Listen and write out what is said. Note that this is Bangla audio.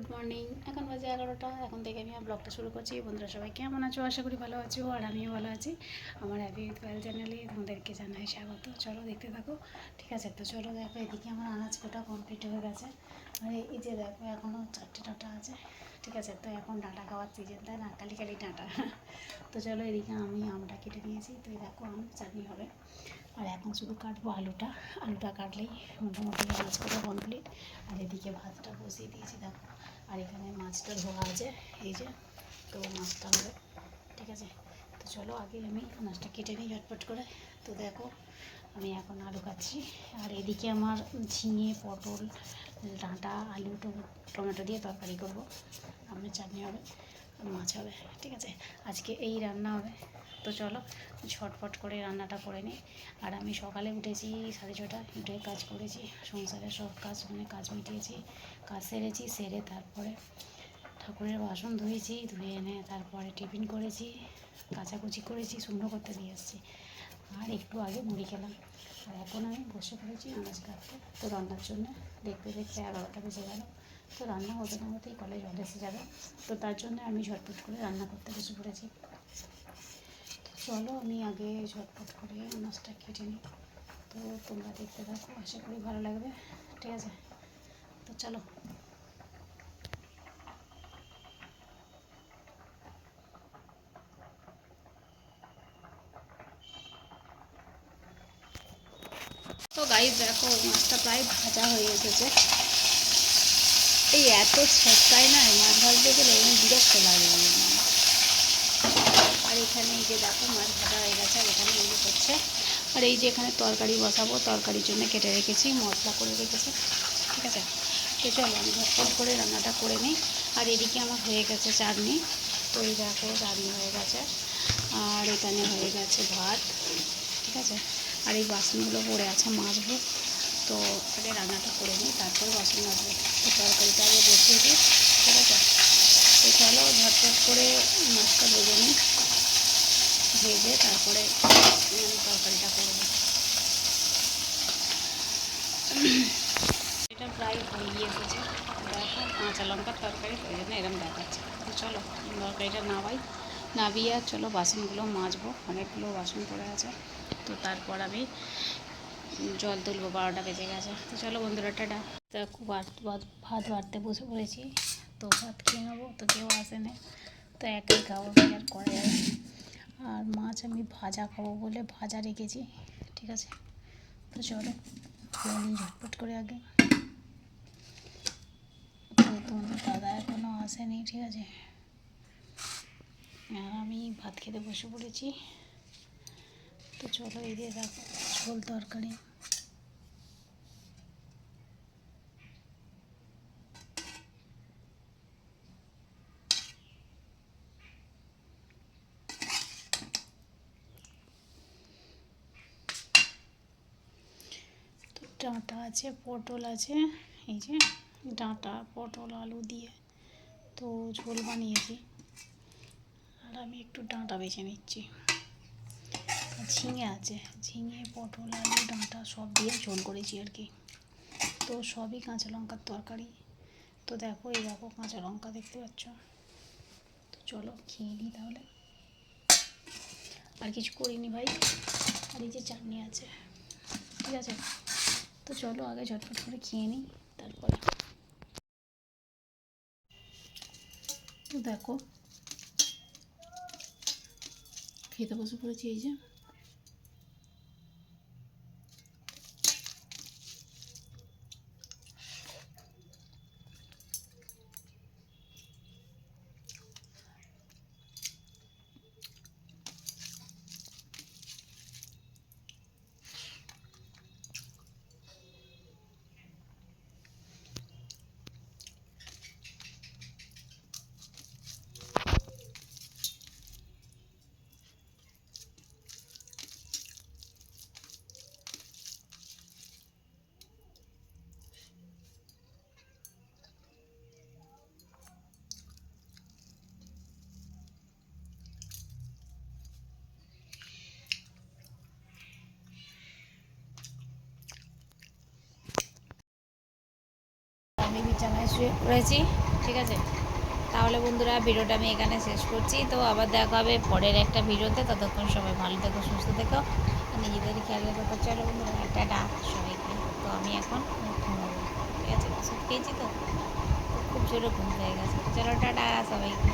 Good morning. এখন বাজে 11টা। এখন থেকে আমি ব্লগটা শুরু করছি। বন্ধুরা সবাই কেমন আছো? আশা করি ভালো আছো, আর আমিও ভালো আছি। আমার হ্যাপি উইথ পায়েল চ্যানেলে তোমাদেরকে জানাই স্বাগত। চলো দেখতে থাকো। ঠিক আছে, তো চলো দেখো, এদিকে আমার আনাজ কাটা কমপ্লিট হয়ে গেছে। আর এই যে দেখো, এখনও 4টে ডাঁটা আছে। ঠিক আছে, তো এখন ডাঁটা খাওয়ার সিজন, তাই না? কালি কালি ডাঁটা। তো চলো, এদিকে আমি আমটা কেটে নিয়েছি। তো এই দেখো, আম চাটনি হবে। আর এখন শুধু কাটবো আলুটা। আলুটা কাটলেই মোটামুটি আনাজ কাটা কমপ্লিট। আর এদিকে ভাতটা বসিয়ে দিয়েছি দেখো। আর এখানে মাছটা ধোয়া আছে, এই যে। তো মাছটা হবে। ঠিক আছে, তো চলো আগে আমি মাছটা কেটে নিই ঝটপট করে। তো দেখো, আমি এখন আলু কাটছি। আর এদিকে আমার ঝিঙে, পটল, ডাঁটা, আলু, টমেটো দিয়ে তরকারি করব। আমার চাটনি হবে, মাছ হবে। ঠিক আছে, আজকে এই রান্না হবে। তো চলো ঝটপট করে রান্নাটা করে নিই। আর আমি সকালে উঠেছি 6:30, উঠে কাজ করেছি, সংসারের সব কাজ, কাজ মিটিয়েছি, কাজ সেরে তারপরে ঠাকুরের বাসন ধুয়েছি, ধুয়ে এনে তারপরে টিফিন করেছি, কাচাকুচি করেছি, শুকনো করতে দিয়ে এসেছি। আর একটু আগে মুড়ি খেলাম। আর এখন আমি বসে পড়েছি আনাজ কাটতে, তো রান্নার জন্য। দেখতে দেখতে 11টা বেজে গেল। তো রান্না হতে না হতেই কলে জল এসে যাবে। তো তার জন্য আমি ঝটপট করে রান্না করতে বসে পড়েছি। চলো আমি আগে ঝটপট করে আনাজটা কেটে নিই। তো তোমরা দেখতে থাকো, আশা করি ভালো লাগবে। ঠিক আছে, তো চলো। তো গাইস দেখো, মাছটা প্রায় ভাজা হয়ে এসেছে। এই এত ছেঁচকায় না, মাছ ভাজতে গেলে এমন বিরক্ত লাগে। আর এখানে এই যে দেখো, মাছ ভাজা হয়ে গেছে। আর এখানে এগুলো করছে। আর এই যে এখানে তরকারি বসাবো, তরকারির জন্য কেটে রেখেছি, মশলা করে রেখেছি। ঠিক আছে, তো চলো আমি ঝটপট করে রান্নাটা করে নিই। আর এদিকে আমার হয়ে গেছে চাটনি। তো এই দেখো, চাটনি হয়ে গেছে। আর এখানে হয়ে গেছে ভাত। ঠিক আছে, আর এই বাসনগুলো পড়ে আছে, মাজবো। তো আগে রান্নাটা করে নিই, তারপর বাসন মাজবো। তো তরকারিটা আগে বসিয়ে দিই। ঠিক আছে, তো চলো ঝটপট করে মাছটা ভেজে নিই। ভেজে তারপরে তরকারিটা করবো। এটা প্রায় হয়ে এসেছে। দেখো, কাঁচা লঙ্কার তরকারি, ওই জন্য এরকম দেখাচ্ছে। তো চলো তরকারিটা নাবিয়ে আর চলো বাসনগুলো মাজবো। অনেকগুলো বাসন পড়ে আছে। তো তারপর আমি জল তুলবো, 12টা বেজে গেছে। তো চলো বন্ধুরা, টাটা। তা ভাত বাড়তে বসে পড়েছি। তো ভাত খেয়ে নেবো, তো কেউ আসে না। তো একাই খাবো, কি আর করা যাবে। আর মাছ আমি ভাজা খাবো বলে ভাজা রেখেছি। ঠিক আছে, তো চলো খেয়ে নিই ঝটপট করে আগে। তো তোমাদের দাদা এখনও আসেনি। ঠিক আছে, আর আমি ভাত খেতে বসে পড়েছি। তো চলো এই দিয়ে দেখো, ঝোল তরকারি। তো ডাঁটা আছে, পটল আছে, এই যে ডাঁটা, পটল, আলু দিয়ে তো ঝোল বানিয়েছি। আর আমি একটু ডাঁটা বেছে নিচ্ছি। আর ঝিঙে আছে, ঝিঙে, পটল, আলু, ডাঁটা সব দিয়ে ঝোল করেছি আর কি। তো সবই কাঁচা লঙ্কার তরকারি। তো দেখো, এই দেখো কাঁচা লঙ্কা দেখতে পাচ্ছ। তো চলো খেয়ে নিই তাহলে। আর কিছু করিনি ভাই। আর এই যে চাটনি আছে। ঠিক আছে, তো চলো আগে ঝটফট করে খেয়ে নিই তারপরে। তো দেখো, খেতে বসে পড়েছি, এই যে। আমি বিছানায় শুয়ে পড়েছি। ঠিক আছে। তাহলে বন্ধুরা ভিডিওটা আমি এখানে শেষ করছি, তো আবার দেখা হবে পরের একটা ভিডিওতে। ততক্ষণ সবাই ভালো থেকো, সুস্থ থেকো, আর নিজেদের খেয়াল রেখো। তো চলো বন্ধুরা, টাটা সবাইকে। তো আমি এখন ঘুমাবো, ঠিক আছে, ওষুধ খেয়েছি তো খুব জোরে ঘুম পেয়ে গেছে। চলো টাটা সবাইকে।